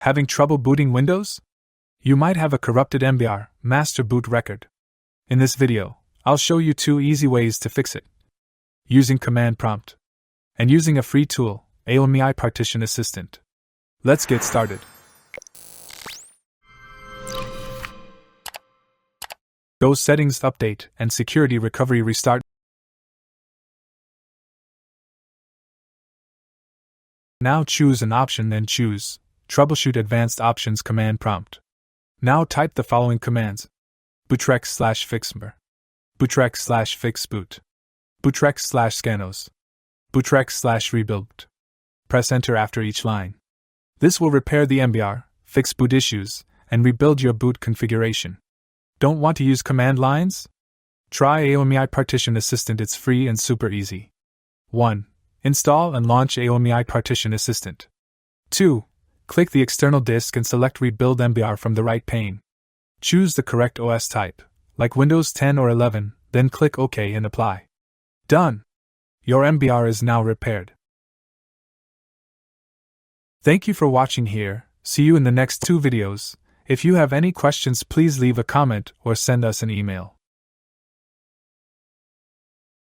Having trouble booting Windows? You might have a corrupted MBR, master boot record. In this video, I'll show you 2 easy ways to fix it. Using command prompt. And using a free tool, AOMEI Partition Assistant. Let's get started. Go Settings Update and Security Recovery Restart. Now choose an option, then choose Troubleshoot Advanced Options command prompt. Now type the following commands: bootrex/fixmr, bootrex/fixboot, bootrex/scanos, bootrex/rebuild. Press enter after each line. This will repair the MBR, fix boot issues, and rebuild your boot configuration. Don't want to use command lines? Try AOMEI Partition Assistant. It's free and super easy. 1. Install and launch AOMEI Partition Assistant. 2. Click the external disk and select Rebuild MBR from the right pane. Choose the correct OS type, like Windows 10 or 11, then click OK and apply. Done! Your MBR is now repaired. Thank you for watching here. See you in the next 2 videos. If you have any questions, please leave a comment or send us an email.